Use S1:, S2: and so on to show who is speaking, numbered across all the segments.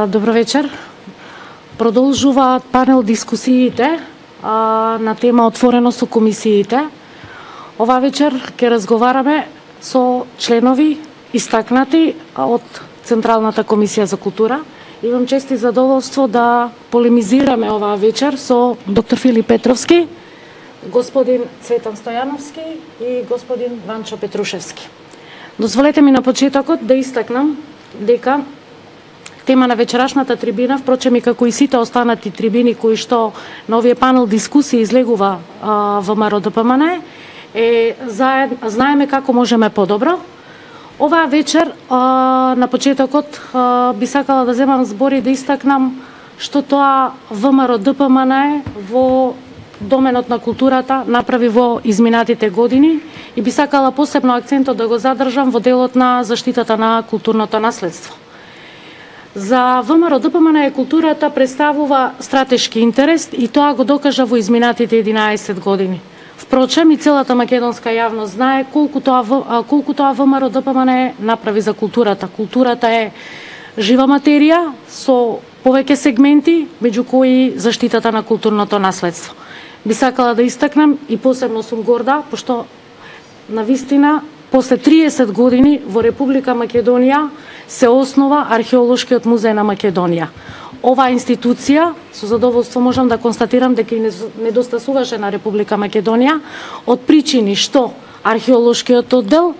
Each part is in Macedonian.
S1: Добро вечер. Продолжуваат панел дискусиите на тема отворено со комисиите. Ова вечер ќе разговараме со членови истакнати од Централната комисија за култура. Имам чест и задоволство да полемизираме оваа вечер со доктор Филип Петровски, господин Цветан Стојановски и господин Ванчо Петрушевски. Дозволете ми на почетокот да истакнам дека тема на вечерашната трибина, впрочем и како и сите останати трибини кои што на овие панел дискусии излегува ВМРО ДПМН, знаеме како можеме подобро. Оваа вечер на почетокот би сакала да земам збор и да истакнам што тоа ВМРО ДПМН во доменот на културата направи во изминатите години и би сакала посебно акцентот да го задржам во делот на заштитата на културното наследство. За ВМРО ДПМН културата представува стратешки интерес и тоа го докажа во изминатите 11 години. Впрочем, и целата македонска јавност знае колку тоа ВМРО ДПМН направи за културата. Културата е жива материја со повеќе сегменти, меѓу кои заштитата на културното наследство. Би сакала да истакнам и посебно сум горда, пошто навистина после 30 години во Република Македонија се основа Археолошкиот музеј на Македонија. Оваа институција, со задоволство можам да констатирам дека и недостасуваше на Република Македонија од причини што археолошкиот оддел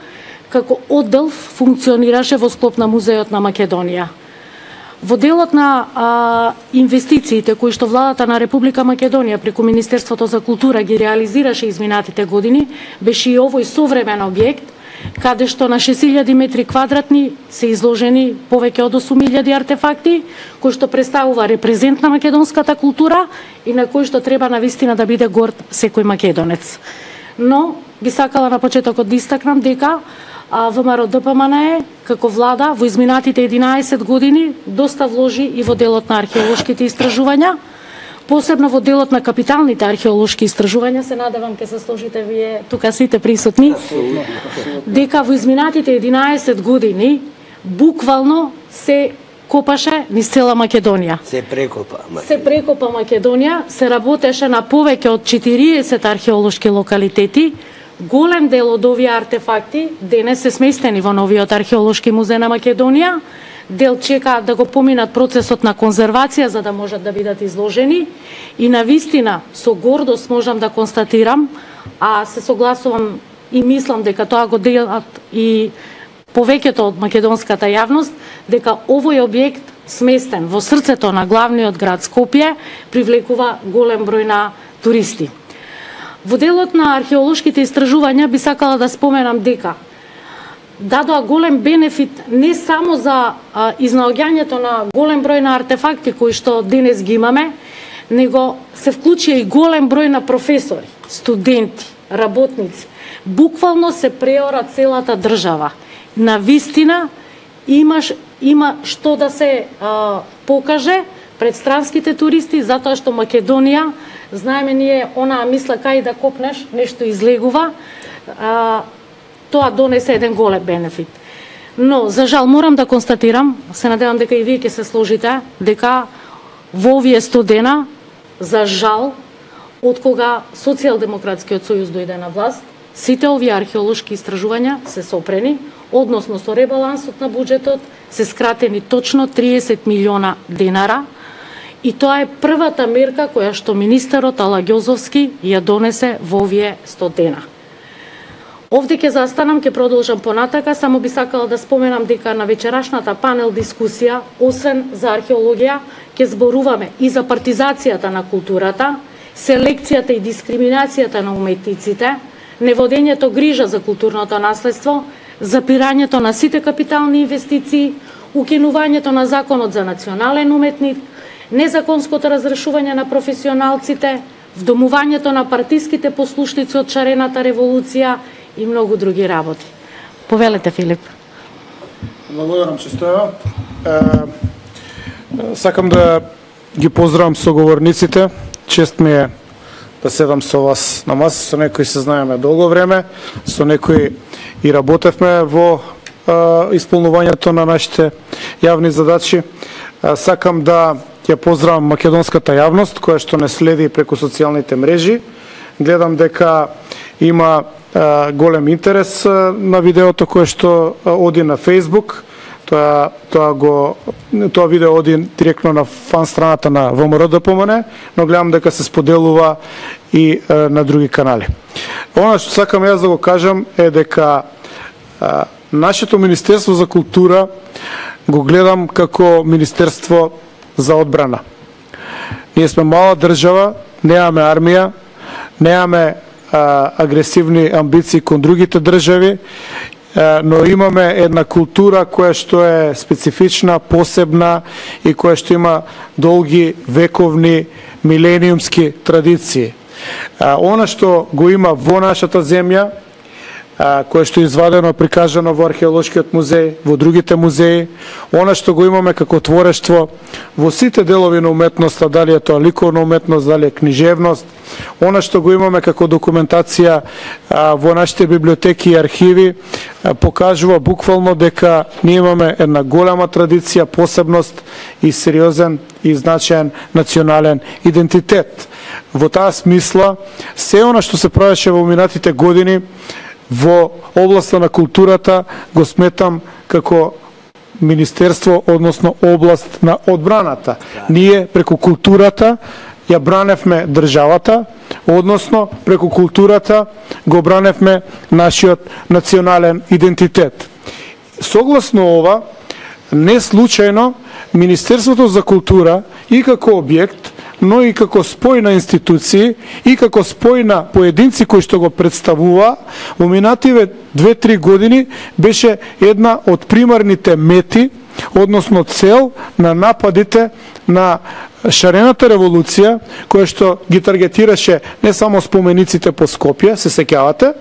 S1: како оддел функционираше во склоп на Музејот на Македонија. Во делот на инвестициите кои што владата на Република Македонија преку Министерството за култура ги реализираше изминатите години, беше и овој современ објект, каде што на 6000 метри квадратни се изложени повеќе од 8000 артефакти, кои што представува репрезент на македонската култура и на кои што треба навистина да биде горд секој македонец. Но би сакала на почетокот да истакнам дека ВМРО ДПМН како влада во изминатите 11 години доста вложи и во делот на археолошките истражувања, посебно во делот на капиталните археолошки истражувања. Се надевам ке се сложите вие тука сите присутни, дека во изминатите 11 години буквално се копаше низ цела Македонија.
S2: Се
S1: прекопа Македонија, се работеше на повеќе од 40 археолошки локалитети. Голем дел од овие артефакти денес се сместени во новиот археолошки музеј на Македонија. Дел чека да го поминат процесот на конзервација за да можат да бидат изложени и навистина со гордост можам да констатирам, а се согласувам и мислам дека тоа го делат и повеќето од македонската јавност, дека овој објект сместен во срцето на главниот град Скопје привлекува голем број на туристи. Во делот на археолошките истражувања би сакала да споменам дека дадоа голем бенефит не само за изнаоѓањето на голем број на артефакти кои што денес ги имаме, него се вклучи и голем број на професори, студенти, работници. Буквално се преора целата држава. Навистина има што да се покаже пред странските туристи, затоа што Македонија, знаеме ние онаа мисла кај да копнеш, нешто излегува, тоа донесе еден голем бенефит. Но, за жал, морам да констатирам, се надевам дека и вие ќе се сложите, дека во овие 100 дена, за жал, од кога Социјалдемократскиот сојуз дојде на власт, сите овие археолошки истражувања се сопрени, односно со ребалансот на буџетот се скратени точно 30 милиона денара, и тоа е првата мерка која што министерот Алагјозовски ја донесе во овие 100 дена. Овде ќе застанам, ќе продолжам понатака, само би сакала да споменам дека на вечерашната панел дискусија, освен за археологија, ќе зборуваме и за партизацијата на културата, селекцијата и дискриминацијата на уметниците, неводењето грижа за културното наследство, запирањето на сите капитални инвестиции, укинувањето на законот за национален уметник, незаконското разрешување на професионалците, вдомувањето на партиските послушници од шарената револуција и многу други работи. Повелете, Филип.
S3: Благодарам, Честоева. Сакам да ги поздравам соговорниците. Чест ми е да седам со вас на маса, со некои се знаеме долго време, со некои и работевме во исполнувањето на нашите јавни задачи. Сакам да ја поздравам македонската јавност која што не следи преку социјалните мрежи. Гледам дека има голем интерес на видеото кое што оди на Facebook. Тоа видео оди директно на фан страната на ВМРО ДПМН, но гледам дека се споделува и на други канали. Она што сакам јас да го кажам е дека нашето Министерство за култура го гледам како Министерство за одбрана. Ние сме мала држава, немаме армија, немаме агресивни амбиции кон другите држави, но имаме една култура која што е специфична, посебна и која што има долги, вековни, милениумски традиции. Она што го има во нашата земја, кое што е извадено, прикажано во археолошкиот музеј, во другите музеи, она што го имаме како творештво во сите делови на уметноста, дали е тоа ликовна уметност, дали е книжевност, она што го имаме како документација во нашите библиотеки и архиви, покажува буквално дека ние имаме една голема традиција, посебност и сериозен и значаен национален идентитет. Во таа смисла, се она што се правеше во минатите години во областа на културата го сметам како Министерство, односно област на одбраната. Ние преку културата ја браневме државата, односно преку културата го браневме нашиот национален идентитет. Согласно ова, не случајно Министерството за култура и како објект, но и како спој на институции и како спој на поединци кои што го представува, во минативе 2-3 години беше една од примарните мети, односно цел на нападите на шарената револуција, која што ги таргетираше не само спомениците по Скопје, се сеќавате,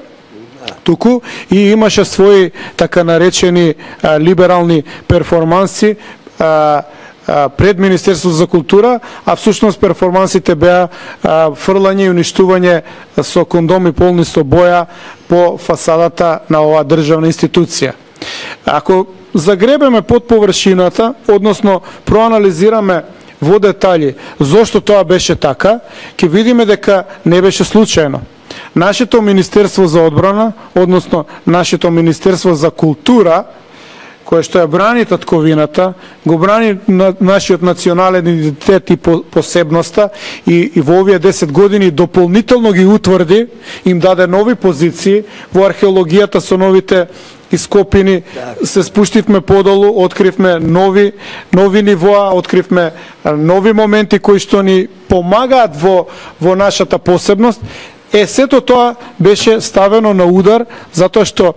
S3: туку и имаше своји така наречени либерални перформанси пред Министерството за култура, а всушност перформансите беа фрлање и уништување со кондоми полни со боја по фасадата на оваа државна институција. Ако загребеме под површината, односно проанализираме во детали зошто тоа беше така, ќе видиме дека не беше случајно. Нашето Министерство за одбрана, односно нашето Министерство за култура, кое што ја брани татковината, го брани нашиот национален идентитет и посебноста и во овие 10 години дополнително ги утврди, им даде нови позиции во археологијата со новите ископини, се спуштивме подолу, откривме нови нивоа, откривме нови моменти кои што ни помагаат во нашата посебност. Сето тоа беше ставено на удар затоа што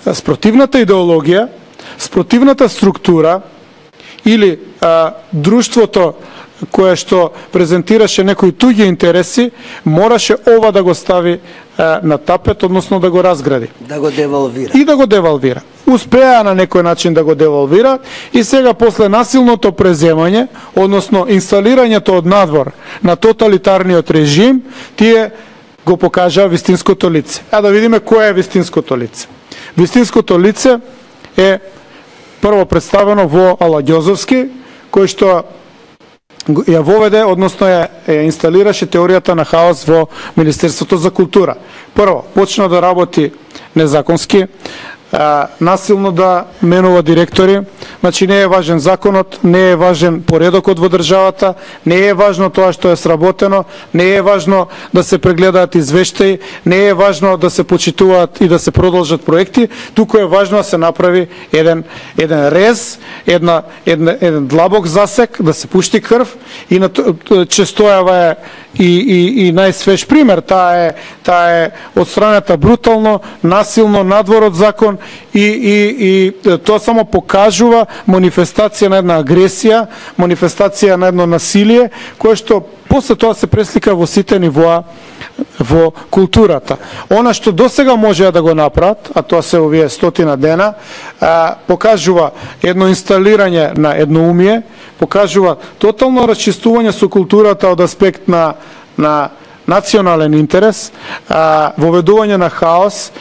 S3: спротивната идеологија, спротивната структура или друштвото кое што презентираше некои туѓи интереси, мораше ова да го стави на тапет, односно да го разгради.
S2: Да го девалвира.
S3: И да го девалвира. Успеа на некој начин да го девалвира и сега после насилното преземање, односно инсталирањето од надвор на тоталитарниот режим, тие го покажа вистинското лице. А да видиме кое е вистинското лице. Вистинското лице е прво представено во Алагјозовски, кој што ја воведе, односно ја инсталираше теоријата на хаос во Министерството за култура. Прво, почна да работи незаконски, насилно да менува директори, значи не е важен законот, не е важен поредокот во државата, не е важно тоа што е сработено, не е важно да се прегледаат извештаи, не е важно да се почитуваат и да се продолжат проекти, туку е важно да се направи еден рез, еден длабок засек, да се пушти крв и Честојава е и најсвеж пример, таа е отстранета брутално, насилно, надвор од закон и тоа само покажува манифестација на една агресија, манифестација на едно насилие, кое што после тоа се преслика во сите нивоа во културата. Она што досега можеа да го направат, а тоа се овие 100 дена, покажува едно инсталирање на едноумие, покажува тотално расчистување со културата од аспект на национален интерес, воведување на хаос,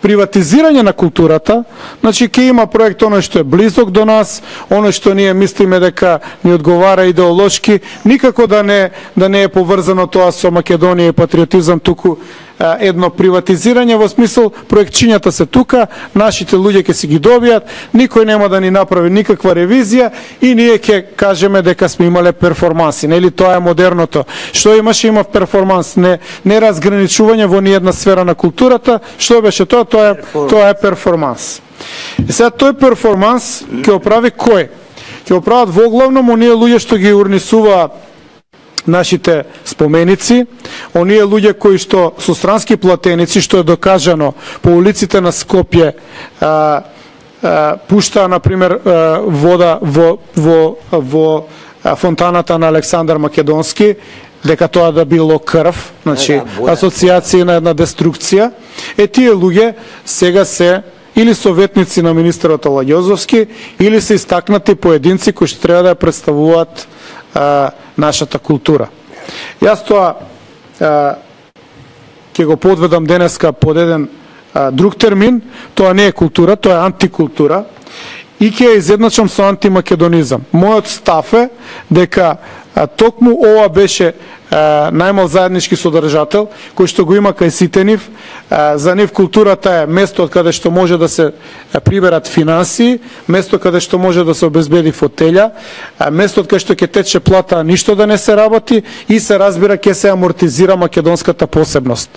S3: приватизирање на културата, значи ќе има проект оној што е близок до нас, оној што ние мислиме дека ни одговара идеолошки, никако да не е поврзано тоа со Македонија и патриотизам, туку едно приватизирање во смисол проектчињата се тука, нашите луѓе ќе си ги добијат, никој нема да ни направи никаква ревизија и ние ќе кажеме дека сме имале перформанси, нели тоа е модерното. Што имаше, има перформанс, не разграничување во ниедна сфера на културата. Што беше тоа? Тоа е перформанс. И сега тој перформанс ќе оправи кој? Ќе оправат воглавно оние луѓе што ги урнисуваат нашите споменици, оние луѓе кои што со странски платеници, што е докажано по улиците на Скопје, пуштаа на пример вода во фонтаната на Александар Македонски, дека тоа да било крв, значи асоциација на една деструкција. Тие луѓе сега се или советници на министерот Алагјозовски, или се истакнати поединци кои што треба да ја представуваат нашата култура. Јас тоа ќе го подведам денеска под еден друг термин, тоа не е култура, тоа е антикултура и ќе ја изедначам со антимакедонизам. Мојот став е дека токму ова беше најмал заеднички содржател, кој што го има кај сите нив. За нив културата е место од каде што може да се приберат финансии, место каде што може да се обезбеди фотелја, место од каде што ќе тече плата, ништо да не се работи и се разбира ќе се амортизира македонската посебност.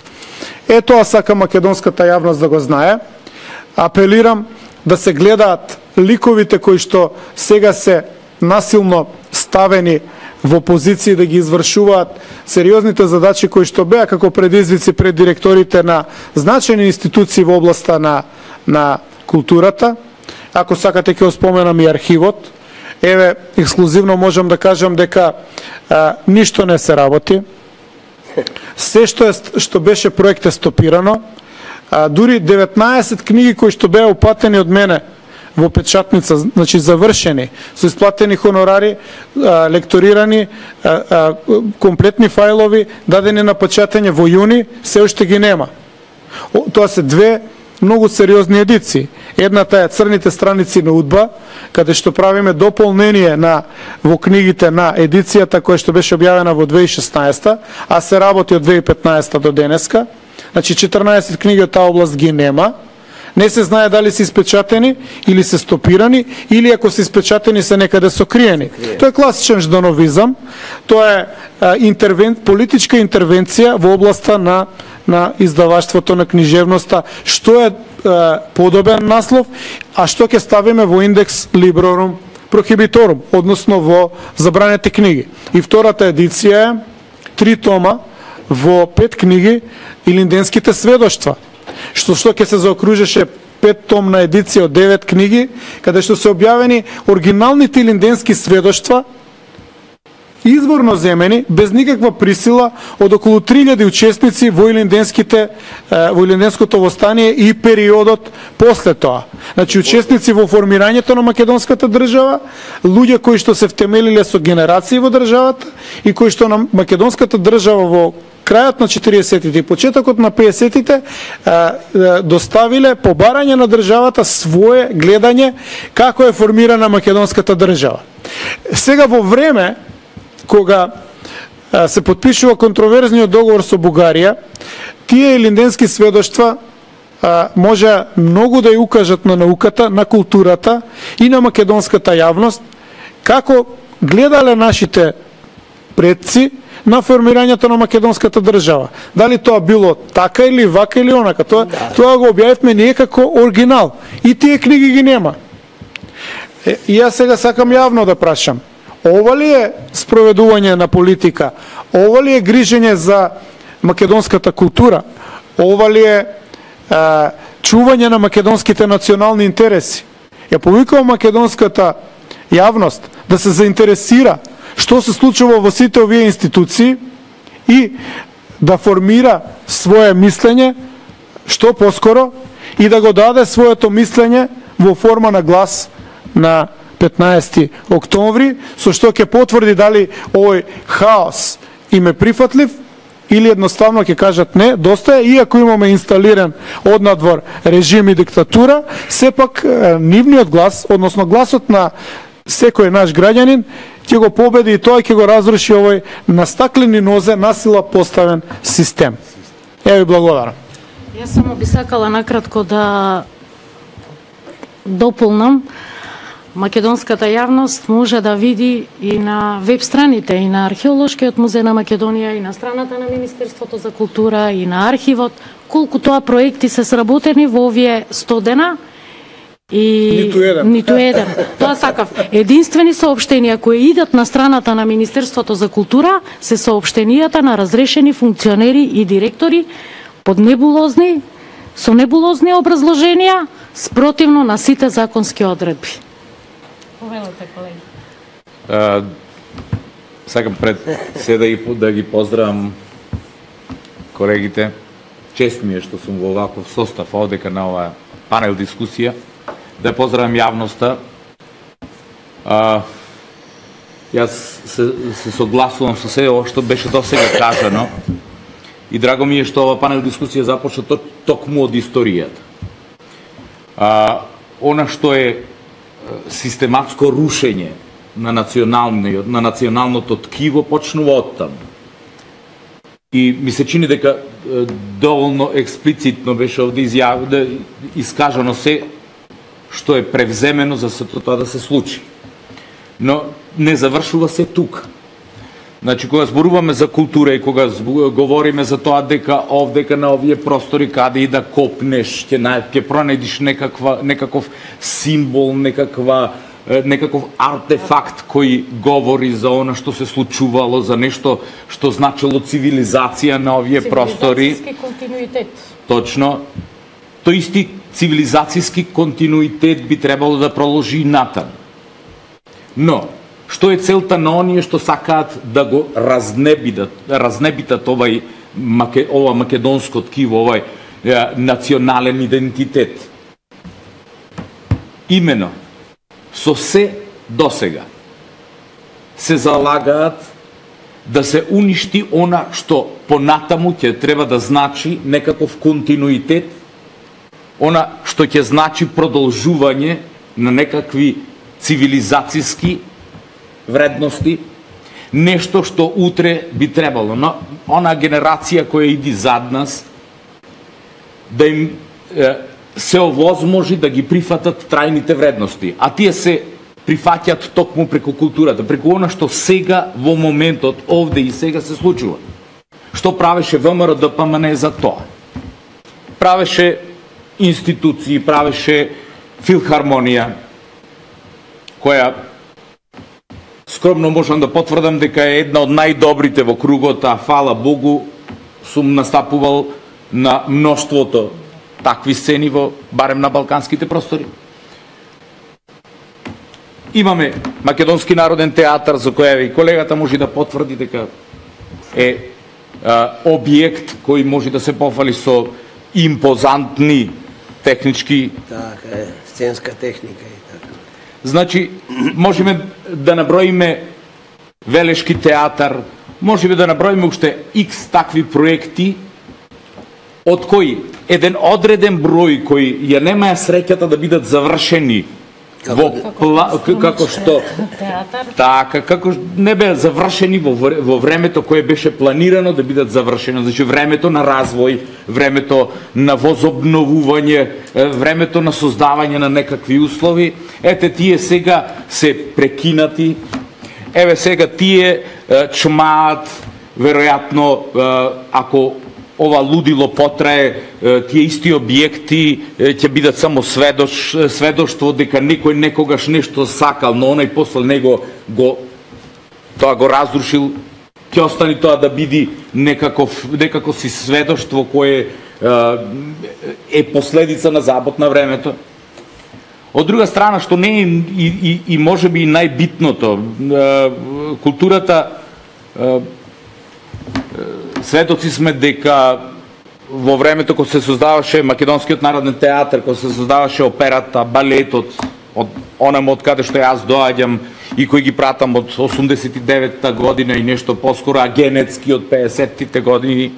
S3: Тоа сака македонската јавност да го знае. Апелирам да се гледаат ликовите кои што сега се насилно ставени во позиции да ги извршуваат сериозните задачи кои што беа како предизвици пред директорите на значајни институции во областа на културата. Ако сакате ќе споменам и архивот. Ексклузивно можам да кажам дека ништо не се работи. Се што беше проект е стопирано. Дури 19 книги кои што беа упатени од мене во печатница, значи завршени, со исплатени хонорари, лекторирани, комплетни фајлови, дадени на печатење во јуни, се уште ги нема. Тоа се две многу сериозни едиции. Едната е Црните страници на УДБА, каде што правиме дополнение во книгите на едицијата која што беше објавена во 2016, а се работи од 2015 до денеска. Значи 14 книги од таа област ги нема. Не се знае дали се испечатени или се стопирани, или ако се испечатени се некаде сокриени. Тоа е класичен ждановизам, тоа е политичка интервенција во областа на издаваштвото, на книжевноста, што е подобен наслов, а што ќе ставиме во индекс Librorum Prohibitorum, односно во забранети книги. И втората едиција е 3 тома во 5 книги Илинденските сведоштва, што ќе се заокружеше 5-томна едиција од 9 книги, каде што се објавени оригиналните илинденски сведоштва, изворно земени, без никаква присила, од околу 3000 учесници во Илинденското востание и периодот после тоа. Значи, учесници во формирањето на македонската држава, луѓе кои што се втемелиле со генерации во државата и кои што на македонската држава во крајот на 40-тите и почетокот на 50-тите доставиле побарање на државата свое гледање како е формирана македонската држава. Сега во време кога се подпишува контроверзниот договор со Бугарија, тие илинденски сведоштва може многу да ја укажат на науката, на културата и на македонската јавност како гледале нашите предци на формирањето на македонската држава. Дали тоа било така или вака или онака. Тоа го објавивме ние како оригинал. И тие книги ги нема. И јас сега сакам јавно да прашам. Ова ли е спроведување на политика? Ова ли е грижење за македонската култура? Ова ли е чување на македонските национални интереси? Ја повикувам македонската јавност да се заинтересира што се случува во сите овие институции и да формира свое мислење што поскоро и да го даде своето мислење во форма на глас на 15 октомври, со што ќе потврди дали овој хаос им е прифатлив или едноставно ќе кажат не, доста е, иако имаме инсталиран однадвор режим и диктатура, сепак нивниот глас, односно гласот на секој наш граѓанин, ќе го победи и тој ќе го разруши овој на стаклени нозе насила поставен систем. Ево и благодарам.
S1: Јас само би сакала накратко да дополнам. Македонската јавност може да види и на веб страните, и на Археолошкиот музеј на Македонија, и на страната на Министерството за култура, и на архивот, колку тоа проекти се сработени во овие 100 дена. И ниту еден. Тоа сакав. Единствени соопштенија кои идат на страната на Министерството за култура се соопштенијата на разрешени функционери и директори со небулозни образложенија, спротивно на сите законски одредби. Повелете, колеги.
S2: Сакам пред се да ги поздравам колегите. Чест ми е што сум во оваков состав одека на оваа панел дискусија. Да поздравам јавноста. Јас се согласувам со се што беше до сега кажано и драго ми е што ова панел дискусија започна токму од историјата. Она што е систематско рушење на националното ткиво почнува од таму. И ми се чини дека доволно експлицитно беше овде искажано се што е превземено за сето тоа да се случи. Но не завршува се тука. Значи, кога зборуваме за култура и кога говориме за тоа дека овдека на овие простори каде и да копнеш, ќе пронајдиш некаков символ, некаков артефакт кој говори за она што се случувало, за нешто што значило цивилизација на овие простори.
S1: Цивилизацијски континуитет.
S2: Точно. Тој исти цивилизацијски континуитет би требало да проложи натаму. Но, што е целта на оние што сакаат да го разнебитат ова македонско ткиво, овој национален идентитет? Имено, со се досега се залагаат да се уништи она што понатаму ќе треба да значи некаков континуитет, она што ќе значи продолжување на некакви цивилизацијски вредности, нешто што утре би требало, но она генерација која иди зад нас, да им се овозможи да ги прифатат трајните вредности, а тие се прифаќат токму преку културата, преку она што сега во моментот овде и сега се случува. Што правеше ВМРО ДПМН за тоа? Правеше институции, правеше филхармонија, која скромно можам да потврдам дека е една од најдобрите во кругот, а фала Богу сум настапувал на мноштвото такви сцени барем на балканските простори. Имаме Македонски народен театар, за која и колегата може да потврди дека е објект кој може да се пофали со импозантни технички...
S4: Така е, сценска техника и така.
S2: Значи, можеме да наброиме Велешки театар, можеме да наброиме уште X такви проекти, од кои еден одреден број кои ја немаја среќата да бидат завршени како што така, како не беа завршени во времето кое беше планирано да бидат завршени, значи времето на развој, времето на возобновување, времето на создавање на некакви услови. Ете, тие сега се прекинати. Еве сега тие чмаат, веројатно, ако ова лудило потрае, тие исти објекти ќе бидат само сведоштво дека некој некогаш нешто сакал, но онај после него тоа го разрушил, ќе остане тоа да биде некако си сведоштво кое е последица на забот на времето. Од друга страна, што не е и можеби и најбитното, културата, сведоци сме дека во времето кога се создаваше Македонскиот народен театар, кога се создаваше операта, балетот, од онаму од каде што јас доаѓам, и кои ги пратам од 89-та година и нешто поскоро, а генетски од 50-тите години,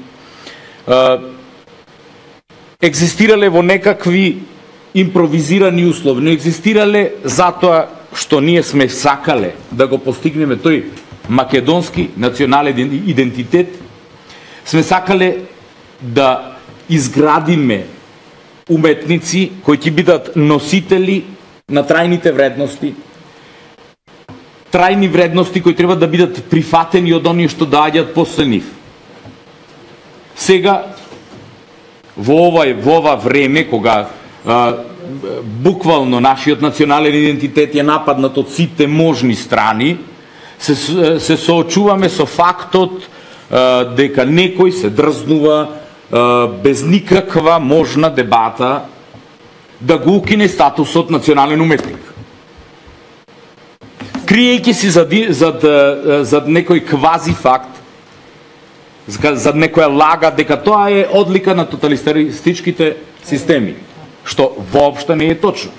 S2: екзистирале во некакви импровизирани услови, не екзистирале затоа што ние сме сакале да го постигнеме тој македонски национален идентитет, сме сакале да изградиме уметници кои ќе бидат носители на трајните вредности, трајни вредности кои треба да бидат прифатени од оние што доаѓаат после нив. Сега, во ова време, кога буквално нашиот национален идентитет е нападнат од сите можни страни, се соочуваме со фактот дека некој се дрзнува без никаква можна дебата да го укине статусот национален уметник. Криејќи си зад некој квази факт, зад некоја лага дека тоа е одлика на тоталитаристичките системи, што воопшто не е точно.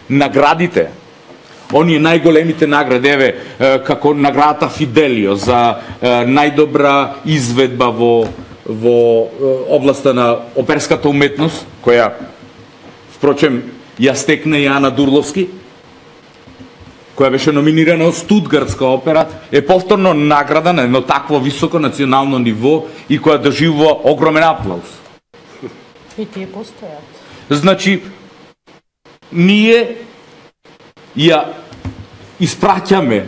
S2: Наградите, оние најголемите награди, еве, како наградата Фиделио за најдобра изведба во областа на оперската уметност, која, впрочем, ја стекна и Ана Дурловски, која беше номинирана од Стутгартска опера, е повторно награда на едно такво високо национално ниво и која доживува огромен аплауз.
S1: И тие постојат.
S2: Значи, ние ја испраќаме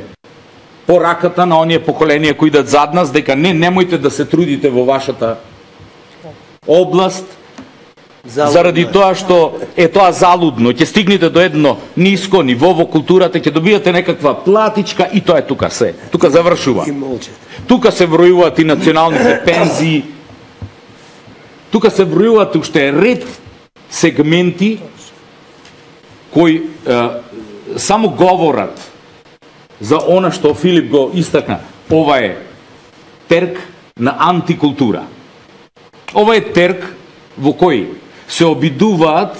S2: пораката на оние поколенија кои идат зад нас, дека немојте да се трудите во вашата област, заради тоа што е тоа залудно, ќе стигнете до едно ниско ниво во културата, ќе добиете некаква платичка и тоа е тука се. Тука завршува. Тука се бројуваат и националните пензии, тука се бројуваат уште ред сегменти кои само говорат за она што Филип го истакна. Ова е терк на антикултура. Ова е терк во кој се обидуваат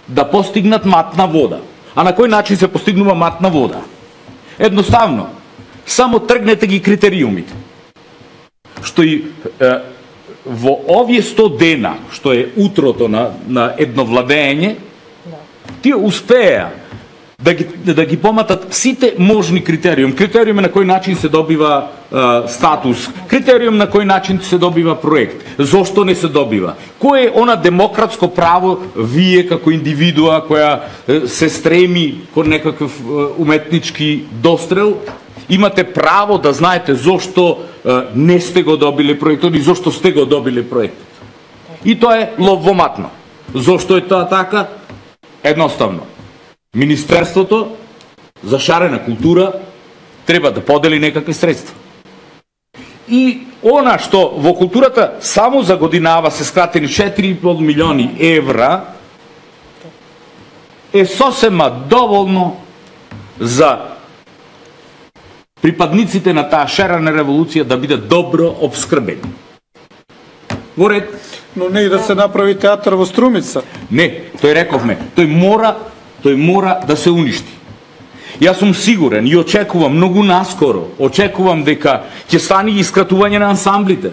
S2: да постигнат матна вода. А на кој начин се постигнува матна вода? Едноставно, само тргнете ги критериумите. Што и во овие 100 дена, што е утрото на едно владење, тие успеа да ги поматат сите можни критериуми. Критериуми на кој начин се добива статус, критериум на кој начин се добива проект, зошто не се добива, кој е она демократско право вие како индивидуа која се стреми кон некаков уметнички дострел, имате право да знаете зошто не сте го добиле проектот и зошто сте го добиле проектот. И тоа е ловоматно. Зошто е тоа така? Едноставно. Министерството за шарена култура треба да подели некакви средства. И она што во културата само за годинава се скратени 4,5 милиони евра е сосема доволно за припадниците на таа шарена револуција да бидат добро обскрбени. Во ред.
S3: Но не и да се направи театар во Струмица.
S2: Не, тој рековме, тој мора да се уништи. Јас сум сигурен и очекувам многу наскоро, очекувам дека ќе стане и искратување на ансамблите.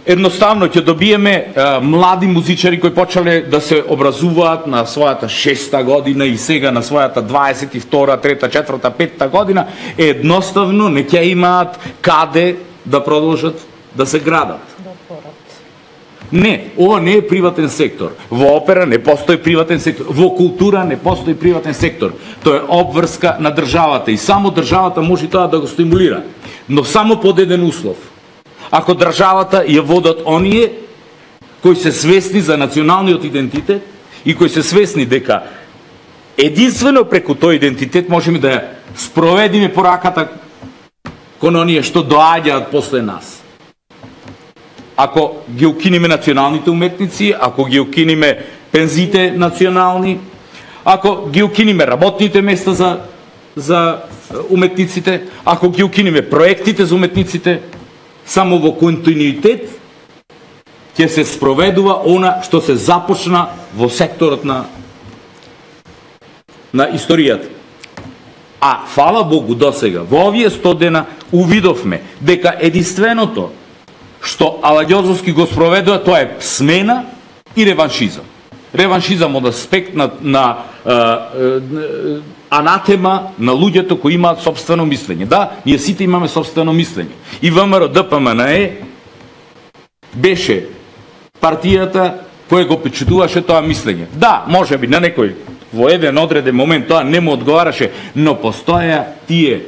S2: Едноставно ќе добиеме млади музичари кои почнале да се образуваат на својата 6-та година и сега на својата 22-та, 3-та, 4-та, 5-та година, едноставно не ќе имаат каде да продолжат да се градат. Не, ова не е приватен сектор. Во опера не постои приватен сектор. Во култура не постои приватен сектор. Тоа е обврска на државата и само државата може тоа да го стимулира. Но само под еден услов. Ако државата ја водат оние кои се свесни за националниот идентитет и кои се свесни дека единствено преку тој идентитет можеме да ја спроведиме пораката кон оние што доаѓаат после нас. Ако ги укиниме националните уметници, ако ги укиниме пензиите национални, ако ги укиниме работните места за уметниците, ако ги укиниме проектите за уметниците, само во континуитет ќе се спроведува она што се започна во секторот на историјата. А фала Богу до сега, во овие 100 дена увидовме дека единственото што Алаѓозовски го спроведува, тоа е смена и реваншизам. Реваншизам од аспект на анатема на луѓето кои имаат собствено мислење. Да, ние сите имаме собствено мислење. И ВМРО ДПМНЕ беше партијата која го печатуваше тоа мислење. Да, може би на некој во еден одреден момент тоа не му одговараше, но постоја тие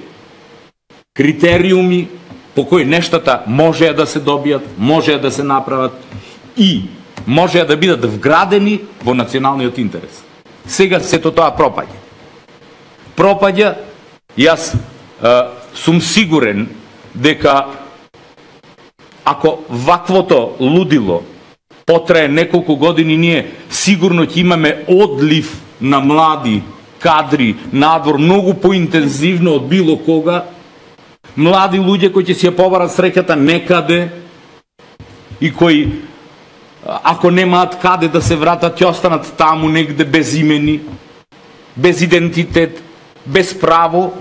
S2: критериуми по кои нештата можеа да се добијат, можеа да се направат и можеа да бидат вградени во националниот интерес. Сега сето тоа пропаѓа. Пропаѓа, јас сум сигурен дека ако ваквото лудило потрае неколку години, ние сигурно ќе имаме одлив на млади кадри надвор многу поинтензивно од било кога, млади луѓе кои ќе си ја побарат среќата некаде и кои ако немаат каде да се вратат, ќе останат таму негде без имени, без идентитет, без право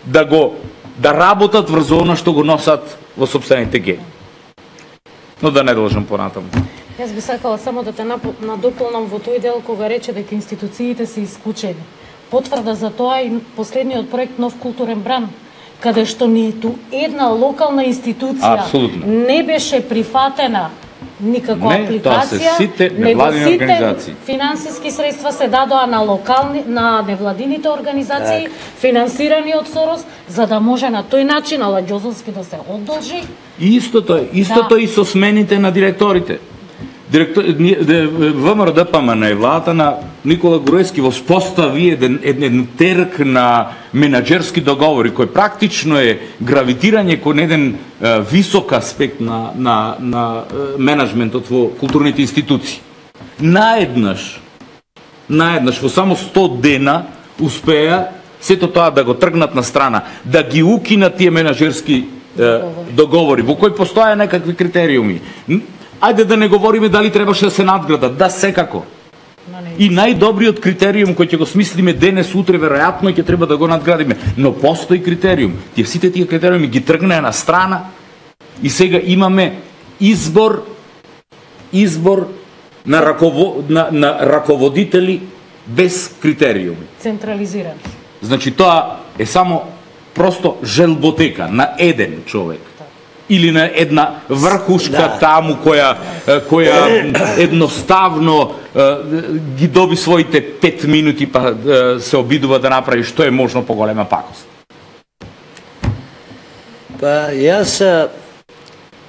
S2: да работат врз она што го носат во собствените гени. Но да не должам понатаму.
S1: Јас би сакала само да те надополнам во тој дел кога рече дека институциите се исклучени. Потврда за тоа и последниот проект Нов културен бран, каде што ниту една локална институција не беше прифатена никаква апликација, него сите финансиски средства се дадоа на невладините организации, финансирани од Сорос, за да може на тој начин Алаѓозовски да се одолжи.
S2: И истото и со смените на директорите. ВМРО ДПМНЕ, владата на Никола Груевски воспостави еден терк на менаџерски договори, кој практично е гравитирање кон еден висок аспект на менеджментот во културните институции. Наеднаш во само 100 дена успеа сето тоа да го тргнат на страна, да ги укинат тие менаџерски договори, во кои постоја некакви критериуми. Ајде да не говориме дали требаше да се надградат, да секако. И најдобриот критериум кој ќе го смислиме денес, утре, веројатно ќе треба да го надградиме. Но постои критериум. Сите тие критериуми ги тргнаа на страна и сега имаме избор на раководители без критериуми.
S1: Централизирани.
S2: Значи тоа е само просто желботека на еден човек. Или на една врхушка таму која едноставно ги доби своите 5 минути па се обидува да направи што е можно поголема пакост.
S4: Па јас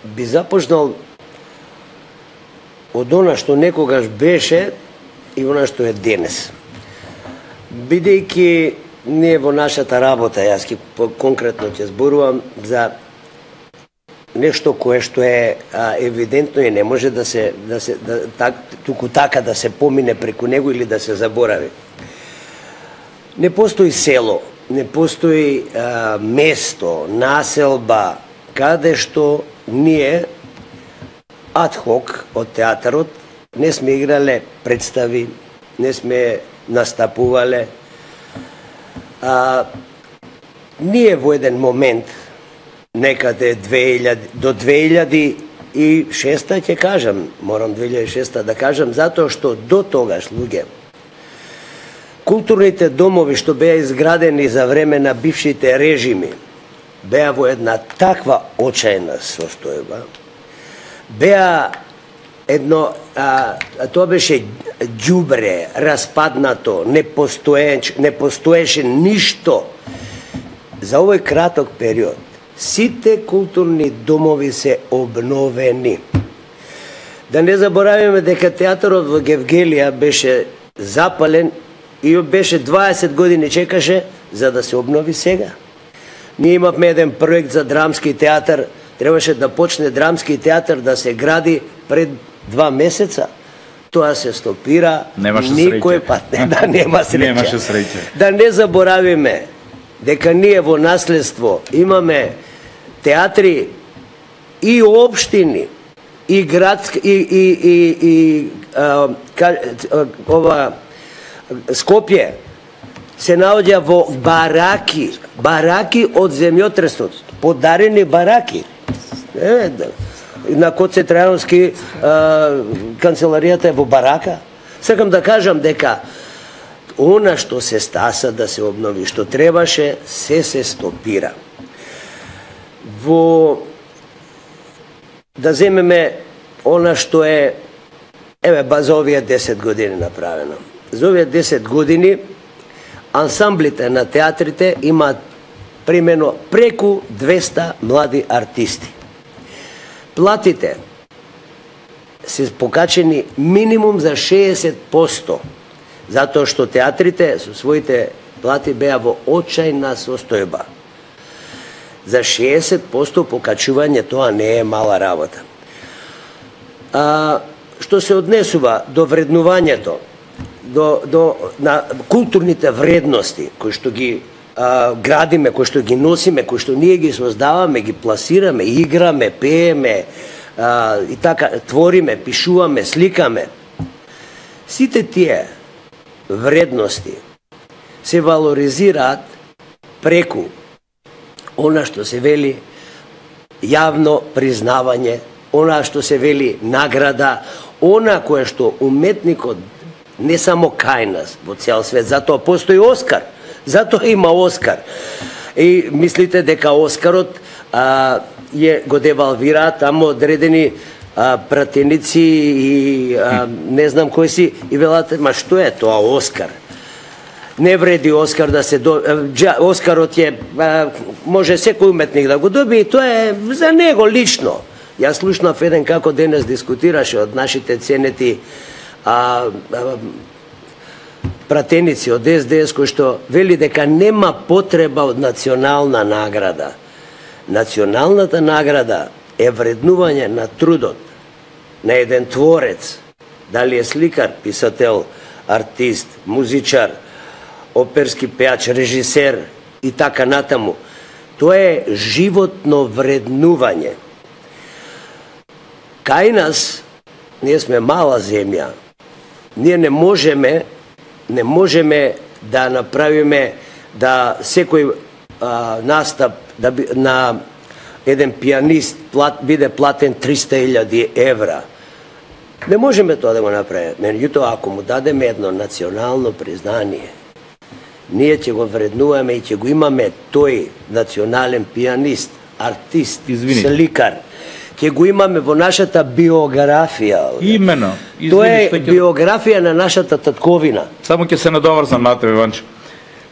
S4: би започнал од она што некогаш беше и она што е денес. Бидејќи ние во нашата работа, јас конкретно ќе зборувам за нешто кое што е евидентно и не може туку така да се помине преку него или да се заборави. Не постои село, не постои место, населба, каде што ние адхок од театарот не сме играле представи, не сме настапувале. Ние во еден момент, некаде до 2006 ќе кажам, морам 2006 да кажам, затоа што до тогаш луѓе, културните домови што беа изградени за време на бившите режими, беа во една таква очајна состојба, беа едно, тоа беше ѓубре, распаднато, не постоеше ништо. За овој краток период сите културни домови се обновени. Да не заборавиме дека театарот во Гевгелија беше запален и беше 20 години чекаше за да се обнови сега. Ние имавме еден проект за драмски театар, требаше да почне драмски театар да се гради пред 2 месеца. Тоа се стопира, никој пат нема среќа. Да не заборавиме дека ние во наследство имаме театри и општини и градски и ова Скопје се наоѓа во бараки од земјотресот, подарени бараки. На Коцетрајански канцеларијата е во барака. Сакам да кажам дека она што се стаса да се обнови, што требаше, се стопира. Да земеме она што е, за овие 10 години направено. За овие 10 години ансамблите на театрите имаат примерно преку 200 млади артисти. Платите се покачени минимум за 60%, затоа што театрите со своите плати беа во очајна состојба. За 60% покачување тоа не е мала работа. Што се однесува до вреднувањето, на културните вредности кои што ги градиме, кои што ги носиме, кои што ние ги создаваме, ги пласираме, играме, пееме и така твориме, пишуваме, сликаме. Сите тие вредности се валоризираат преку она што се вели јавно признавање, она што се вели награда, она кое што уметникот не само кај нас, во цел свет, затоа постои Оскар, затоа има Оскар. И мислите дека Оскарот го девалвираат таму одредени пратеници и не знам кои си, и велат, ма што е тоа Оскар? Не вреди Оскар да се Оскарот е, може секој уметник да го доби, и тоа е за него лично. Јас слушнав еден како денес дискутираше од нашите ценети пратеници од СДС, кој што вели дека нема потреба од национална награда. Националната награда е вреднување на трудот на еден творец, дали е сликар, писател, артист, музичар, оперски пеач, режисер и така натаму. Тоа е животно вреднување. Кај нас, ние сме мала земја, ние не можеме да направиме да секој настап на еден пианист биде платен 300.000 евра. Не можеме тоа да го направиме. Меѓутоа, ако му дадеме едно национално признание, ние ќе го вреднуваме и ќе го имаме тој национален пианист, артист, сликар, ќе го имаме во нашата биографија.
S2: Имено.
S4: Тоа е биографија на нашата татковина.
S2: Само ќе се надоврзам, Матеј Иванче.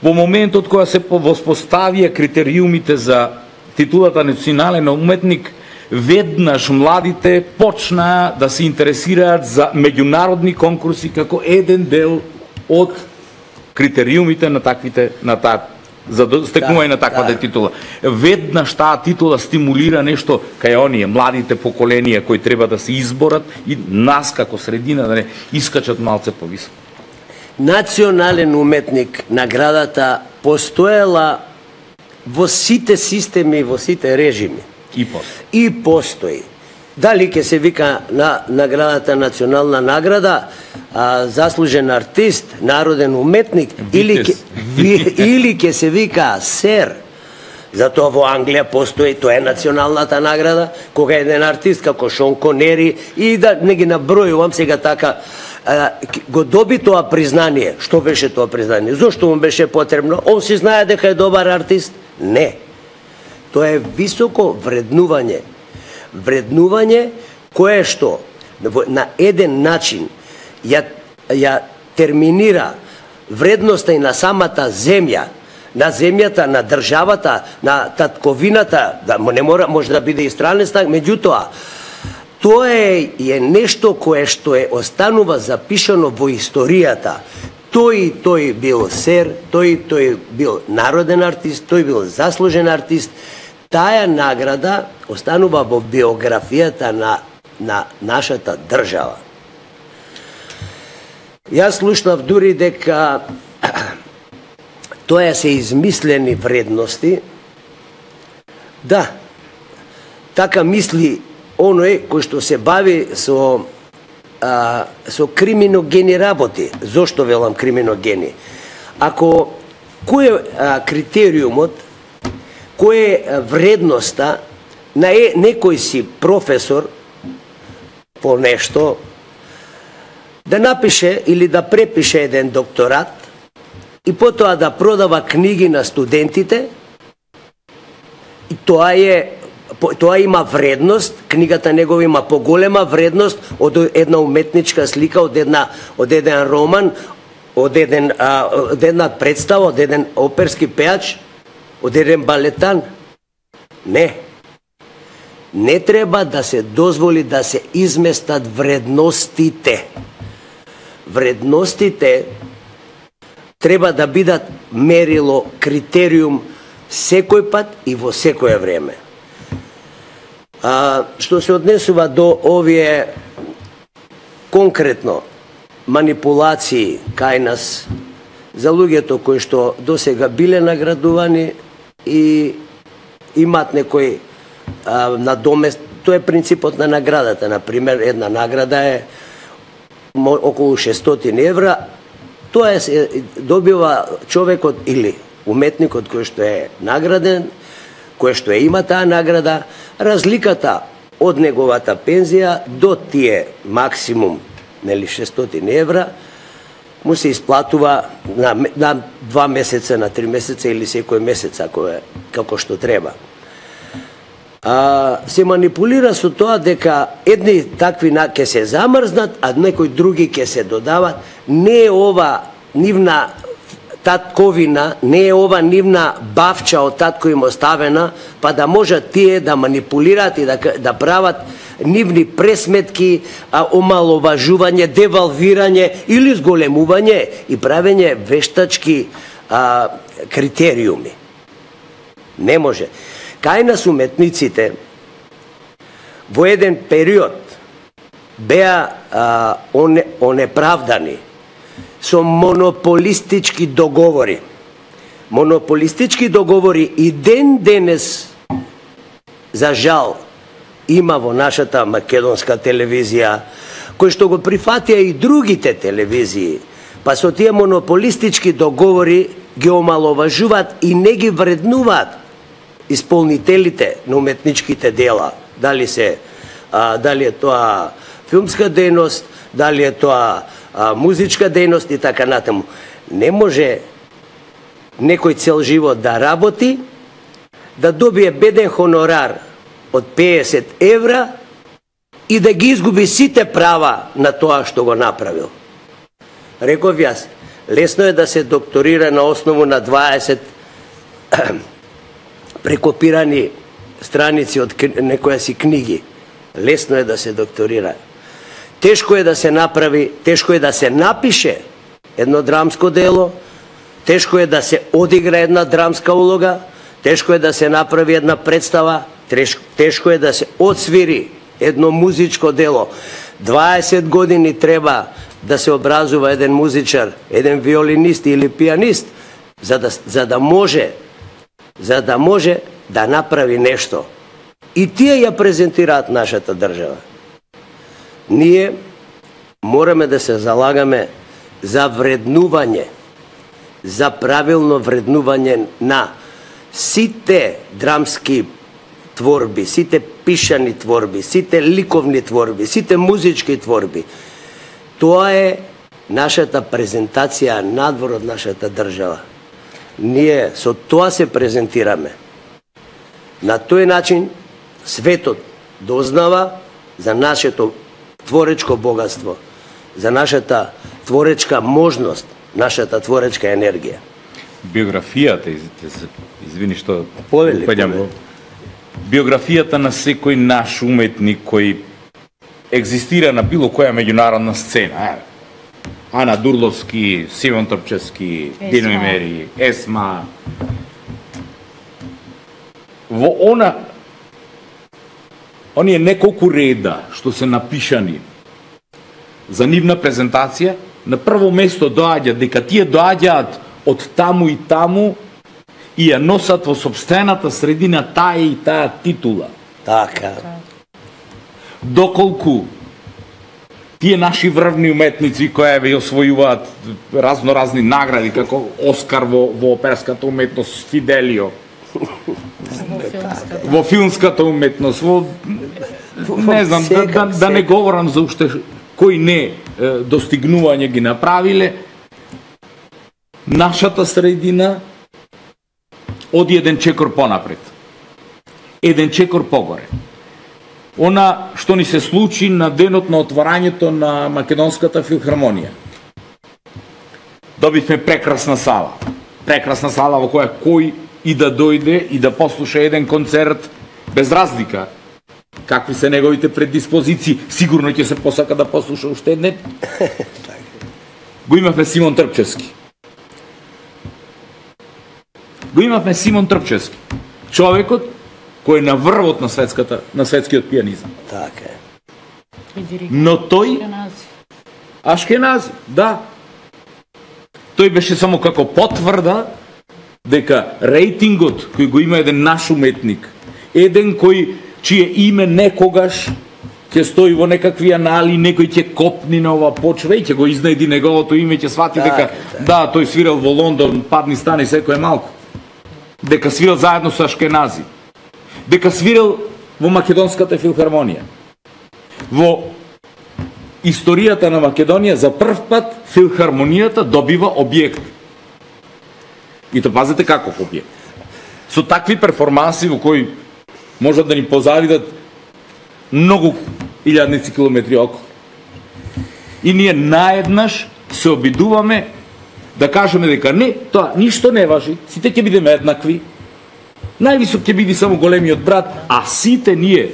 S2: Во моментот кога се воспоставија критериумите за титулата национален уметник, веднаш младите почнаа да се интересираат за меѓународни конкурси како еден дел од критериумите на таквите за стекнување на таквата титула. Веднаш таа титула стимулира нешто кај оние младите поколенија кои треба да се изборат и нас како средина да не искачат малце повисоко.
S4: Национален уметник наградата постоела во сите системи, во сите режими. И постои. Дали ќе се вика на наградата национална награда, заслужен артист, народен уметник, или ќе се вика сер. Затоа во Англија постои, тоа е националната награда, кога еден артист како Шон Конери, и да не ги набројувам сега така, го доби тоа признание. Што беше тоа признание? Зошто му беше потребно? Он си знае дека е добар артист? Не. Тоа е високо вреднување. Вреднување кое што на еден начин ја терминира вредноста и на самата земја, на земјата, на државата, на татковината, не мора, може да биде и странен знак, меѓутоа, тоа е нешто кое што останува запишано во историјата. Тој бил сер, тој бил народен артист, тој бил заслужен артист. Таа награда останува во биографијата на нашата држава. Јас слушнав дури дека тоа се измислени вредности. Да, така мисли оној кој што се бави со криминогени работи. Зошто велам криминогени? Ако кој е критериумот, кој е вредноста на некој си професор по нешто да напише или да препише еден докторат и потоа да продава книги на студентите, и тоа има вредност, книгата негова има поголема вредност од една уметничка слика, од еден роман, од една представа, од еден оперски пеач, од еден балетан. Не треба да се дозволи да се изместат вредностите. Вредностите треба да бидат мерило, критериум секој пат и во секое време. Што се однесува до овие конкретно манипулации кај нас за луѓето кои што досега биле наградувани и имат некој надомест, тоа е принципот на наградата. Например, една награда е околу 600 евра, тоа добива човекот или уметникот кој што е награден, кој што има таа награда. Разликата од неговата пензија до тие максимум 600 евра му се исплатува на 2 месеца, на 3 месеца или секој месец, како што треба. Се манипулира со тоа дека едни такви ќе се замрзнат, а некои други ќе се додават. Не е ова нивна татковина, не е ова нивна бавча од татко им оставена, па да можат тие да манипулираат и да прават нивни пресметки, омаловажување, девалвирање или зголемување и правење вештачки критериуми. Не може. Кај нас уметниците во еден период беа онеправдани со монополистички договори. Монополистички договори и ден денес, за жал, има во нашата македонска телевизија, кој што го прифатија и другите телевизии, па со тие монополистички договори ги омаловажуваат и не ги вреднуваат исполнителите на уметничките дела. Дали е тоа филмска дејност, дали е тоа музичка дејност и така натаму. Не може некој цел живот да работи, да добие беден хонорар од 50 евра и да ги изгуби сите права на тоа што го направил. Реков јас, лесно е да се докторира на основу на 20 прекопирани страници од некоја си книги. Лесно е да се докторира. Тешко е да се направи, тешко е да се напише едно драмско дело, тешко е да се одигра една драмска улога, тешко е да се направи една представа, тешко е да се отсвири едно музичко дело. 20 години треба да се образува еден музичар, еден виолинист или пианист, за да може да направи нешто. И тие ја презентираат нашата држава. Ние мораме да се залагаме за вреднување, за правилно вреднување на сите драмски творби, сите пишани творби, сите ликовни творби, сите музички творби. Тоа е нашата презентација надвор од нашата држава. Ние со тоа се презентираме. На тој начин светот дознава за нашето творечко богатство, за нашата творечка можност, нашата творечка енергија.
S2: Биографијата, извини што упаѓам, биографијата на секој наш уметник кој екзистира на било која меѓународна сцена. Ана Дурловски, Симон Топчевски, Дино Имери, Есма. Во оние неколку реда што се напишани за нивна презентација, на прво место доаѓа дека тие доаѓаат од таму и таму и ја носат во сопствената средина таа и таа титула.
S4: Така.
S2: Доколку тие наши врвни уметници кои ја освојуваат разни награди, како Оскар во оперската уметност, Фиделио, во филмската уметност, не знам, да не говорам за уште кои не достигнување ги направиле, нашата средина оди еден чекор понапред, еден чекор погоре. Она што ни се случи на денот на отварањето на Македонската филхармонија. Добивме прекрасна сала во која кој и да дојде и да послуша еден концерт, без разлика какви се неговите предиспозиции, сигурно ќе се посака да послуша уште еден. Го имавме Симон Трпчевски. Човекот кој е на врвот на светскиот пианизам.
S4: Така е.
S2: Но тој Ашкенази, да. Тој беше само како потврда дека рейтингот кој го има еден наш уметник, еден кој чие име некогаш ќе стои во некакви анали, некој ќе копни на ова почва и ќе го изнајди неговото име, ќе свати дека да, тој свирал во Лондон, падни стани секој малку. Дека свирал заедно со Ашкенази. Дека свирал во Македонската филхармонија. Во историјата на Македонија за прв пат филхармонијата добива објект. И то пазете каков објект. Со такви перформанси во кои можат да ни позавидат многу илјадници километри околу. И ние наеднаш се обидуваме да кажеме дека не, тоа ништо не важи, сите ќе бидеме еднакви. Највисок ќе биде само големиот брат, а сите ние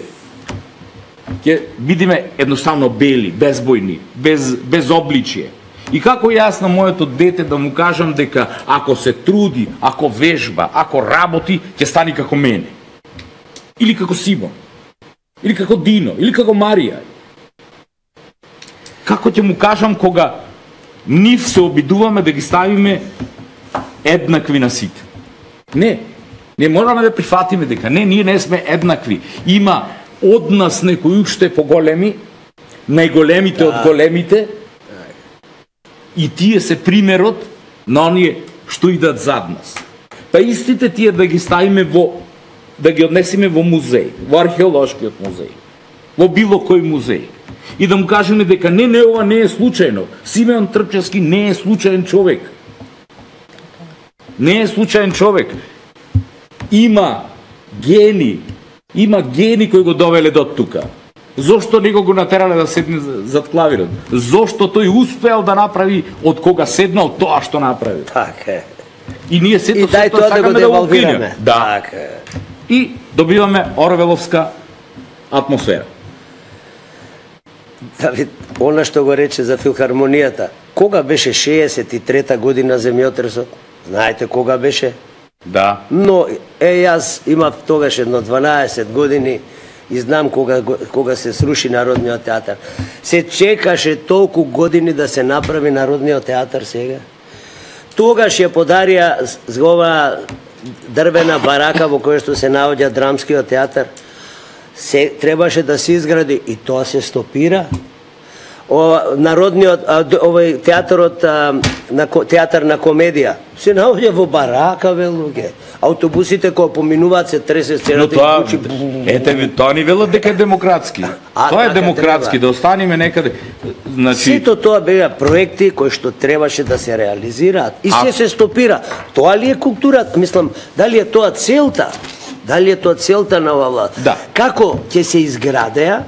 S2: ќе бидеме едноставно бели, безбојни, без обличие. И како јас на моето дете да му кажам дека ако се труди, ако вежба, ако работи, ќе стане како мене. Или како Симон, или како Дино, или како Марија. Како ќе му кажам кога нив се обидуваме да ги ставиме еднакви на сите? Не. Не мораме да прифатиме дека ние не сме еднакви. Има од нас некои уште поголеми, најголемите од големите, и тие се примерот на оние што идат зад нас. Па истите тие да ги ставиме да ги однесеме во музеј, во археолошкиот музеј, во било кој музеј. И да му кажеме дека ова не е случајно. Симеон Трпчевски не е случаен човек. Не е случаен човек. Има гени кои го довеле до тука. Зошто него го натерале да седне зад клавирот? Зошто тој успеал да направи од кога седнал тоа што направи?
S4: Така е.
S2: И ние сето сакаме да го кинеме. Да.
S4: Така е.
S2: И добиваме орвеловска атмосфера.
S4: Давид, она што го рече за филхармонијата, кога беше 63-та година земјотресот? Знаете кога беше?
S2: Да.
S4: Но јас имав тогаш едно 12 години и знам кога се сруши Народниот театар. Се чекаше толку години да се направи Народниот театар сега. Тогаш ја подарија ова дрвена барака во која што се наоѓа Драмскиот театар. Требаше да се изгради и тоа се стопира. Народниот театар на комедија се наоѓа во барака, бе луѓе. Автобусите кои поминуваат се тресе сцената.
S2: Но тоа ни велат дека е демократски. Тоа е демократски, да останеме некаде.
S4: Сето тоа беа проекти кои што требаше да се реализираат и се стопира. Тоа ли е културата? Мислам, дали е тоа целта? Дали е тоа целта на ова власт?
S2: Да.
S4: Како ќе се изградеа,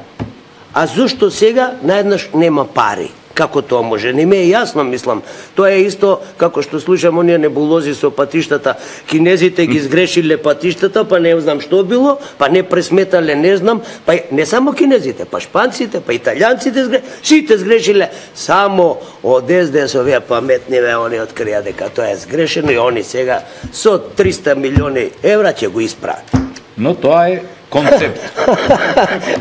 S4: а зошто сега наеднаш нема пари? Како тоа може? Не ми е јасно, мислам. Тоа е исто како што слушам оние небулози со патиштата. Кинезите ги сгрешиле патиштата, па не знам што било, па не пресметале, не знам, па не само кинезите, па шпанците, па италијанците сите сгрешиле. Само од СДС овие паметниве они открија дека тоа е сгрешено и они сега со 300 милиони евра ќе го исправат.
S2: Но тоа е концепт.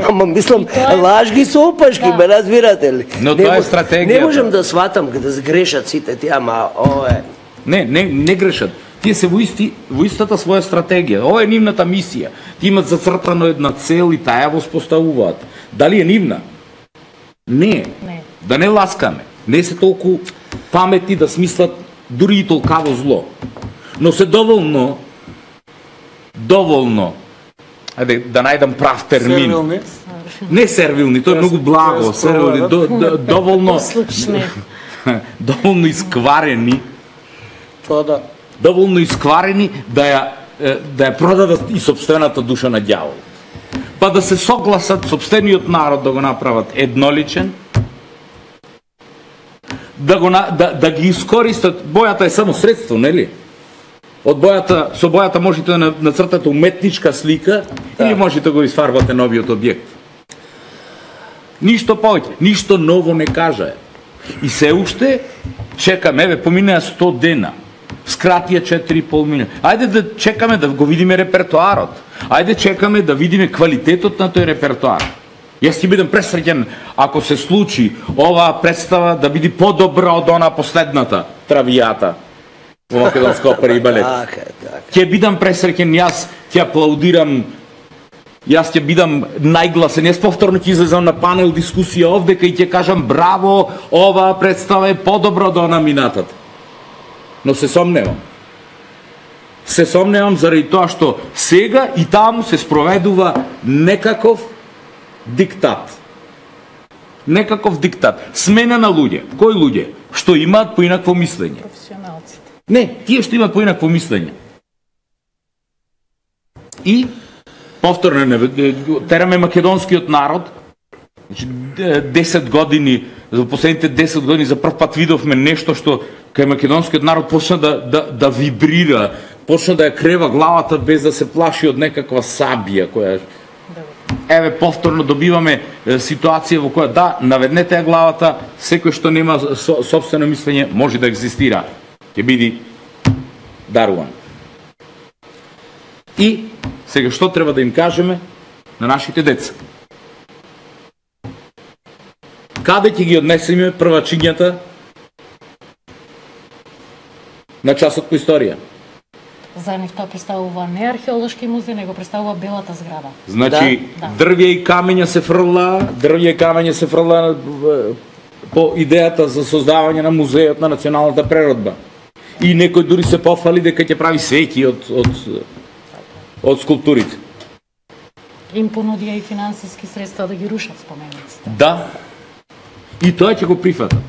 S4: Ама мислам, лажги со опашки, ме разбирате ли?
S2: Но тоа е стратегија.
S4: Не можам да сватам да сгрешат сите тие, ама ова е.
S2: Не грешат. Тие се во истата своја стратегија. Ова е нивната мисија. Тие имат зацртано една цел и таа ја воспоставуваат. Дали е нивна? Не. Да не ласкаме. Не се толку паметни да смислат дури и толкаво зло. Но се доволно, ајде да најдам прав термин.
S3: Сервилни.
S2: Не сервилни, тоа е многу благо. Сервилни, доволно доволно искварени.
S3: Тоа да.
S2: Доволно искварени да ја продадат и собствената душа на ѓавол. Па да се согласат собствениот народ да го направат едноличен, да ги искористат. Бојата е само средство, нели? Со бојата можете да нацртате уметничка слика или можете да го изфарбате новиот објект. Ништо повеќе, ништо ново не кажа. И се уште чекаме, поминаа 100 дена. Скратија 4,5 милиона. Ајде да чекаме да го видиме репертоарот. Ајде чекаме да видиме квалитетот на тој репертоар. Јас ќе бидам пресреќен ако се случи оваа представа да биде подобра од она последната, Травијата во Македонска опера и балет. Ќе бидам пресреќен, јас ќе аплаудирам, јас ќе бидам најгласен, јас повторно ќе излезам на панел дискусија овде кај ќе кажам браво, оваа представа е подобра од она минатата. Но се сомневам. Се сомневам заради тоа што сега и таму се спроведува некаков диктат. Некаков диктат. Смена на луѓе. Кои луѓе? Што имаат поинакво мислење.
S1: Професионалците.
S2: Не, тие што имаат поинакво мислење. И повторно тераме македонскиот народ. 10 години, за последните 10 години за прв пат видовме нешто што кај македонскиот народ почна да вибрира, почна да ја крева главата без да се плаши од некаква сабија која еве повторно добиваме ситуација во која да, наведнете ја главата, секој што нема собствено мислење може да екзистира. Ќе биде даруван. И сега што треба да им кажеме на нашите деца? Каде ќе ги однесеме првачињата на часот по историја?
S1: За нив тоа представува не археолошки музеј, него представува белата зграда.
S2: Значи,
S1: Да.
S2: дрвја и камења се фрла по идејата за создавање на музејот на националната природба. И некој дури се пофали дека ќе прави свеќи од скулптурите.
S1: Им понудија и финансиски средства да ги рушат спомениците.
S2: Да. И тоа ќе го прифатат.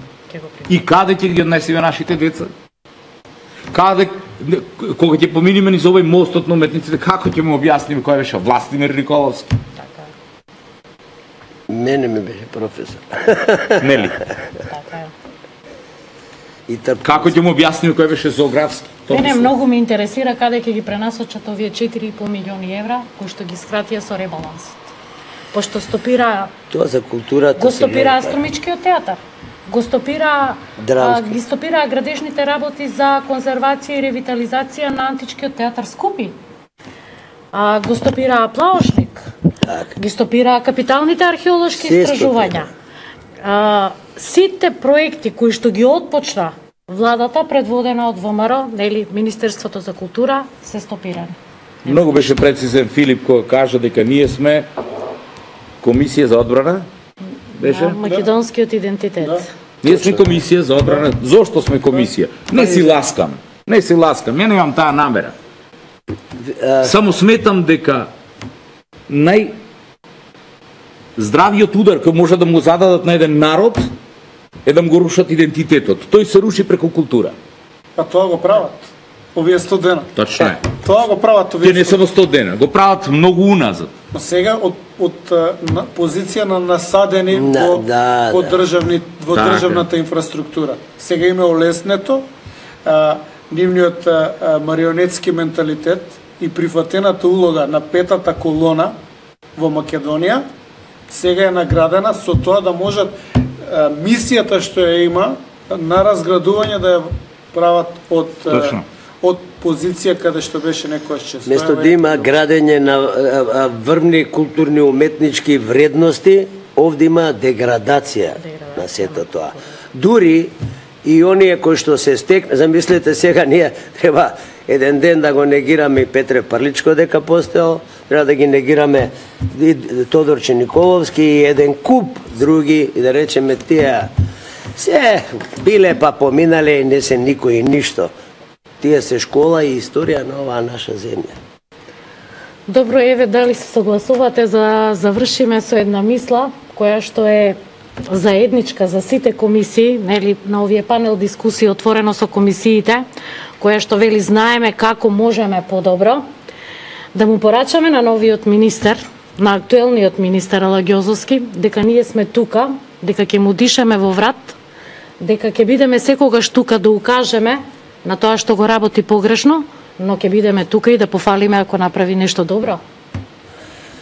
S2: И каде ќе ги однесеме нашите деца? Кога ќе поминиме низ овој мостот на уметниците, како ќе му објасниме кој беше Властимир Николовски?
S1: Така е.
S4: Мене ми беше професор.
S2: Нели?
S1: Така е.
S4: И
S2: Како ќе му објасниме кој беше Зоографски?
S1: Мене многу ме интересира каде ќе ги пренасочат овие 4,5 милиони евра кои што ги скратија со ребалансот. Пошто стопира
S4: тоа за културата
S1: го стопира Астромичкиот театар. Го стопира ги стопираа градежните работи за конзервација и ревитализација на античкиот театар Скупи. Го стопираа Плаошник. Ги стопираа капиталните археолошки истражувања. Сите проекти кои што ги отпочна владата предводена од ВМРО, нели Министерството за култура, се стопирани.
S2: Многу беше прецизен Филип кога кажа дека ние сме Комисија за одбрана. Беше?
S1: Македонскиот идентитет.
S3: Да.
S2: Ние сме Комисија за одбрана. Зошто сме комисија? Не си ласкам. Не си ласкам. Ја немам таа намера. Само сметам дека здравиот удар кој може да му зададат на еден народ е да му го рушат идентитетот. Тој се руши преку култура.
S3: А тоа го прават. Овие 100 дена.
S2: Точно е.
S3: Тоа го прават овие.
S2: Те не само 100 дена, го прават многу уназад.
S3: Но сега од позиција на насадени во државната инфраструктура. Сега им е олеснето, нивниот марионетски менталитет и прифатената улога на петата колона во Македонија сега е наградена со тоа да можат мисијата што ја има на разградување да ја прават од позиција каде што беше некојаш често.
S4: Место да има градење на врвни културни уметнички вредности, овде има деградација на сето тоа. Дури и оние кои што се стекна, замислете сега ние треба еден ден да го негираме и Петре Парличко дека постоел, треба да ги негираме и Тодорче Николовски и еден куп други и да речеме тие Се биле па поминале и не се никој ништо. Тие се школа и историја на оваа наша земја.
S1: Добро, еве, дали се согласувате за завршиме со една мисла, која што е заедничка за сите комисии, нели, на овие панел дискусии отворено со комисиите, која што вели знаеме како можеме подобро, да му порачаме на новиот министер, на актуелниот министер Алагјозовски, дека ние сме тука, дека ќе му дишеме во врат, дека ќе бидеме секогаш тука да укажеме на тоа што го работи погрешно, но ќе бидеме тука и да пофалиме ако направи нешто добро.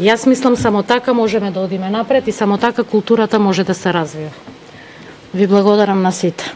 S1: Јас мислам само така можеме да одиме напред и само така културата може да се развива. Ви благодарам на сите.